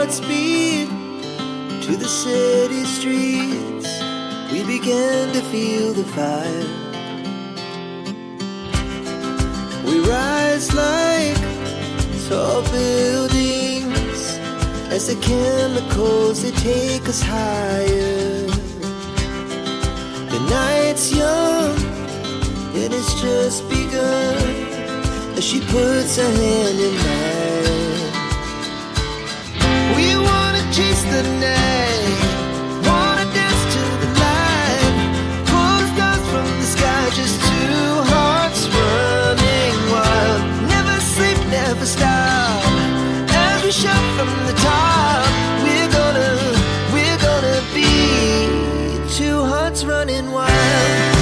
Godspeed to the city streets. We began to feel the fire. We rise like tall buildings as the chemicals, they take us higher. The night's young, it has just begun, as she puts her hand in mine. We wanna chase the night, wanna dance to the light, pull the stars from the sky, just two hearts running wild. Never sleep, never stop, as we shout from the top. We're gonna be two hearts running wild.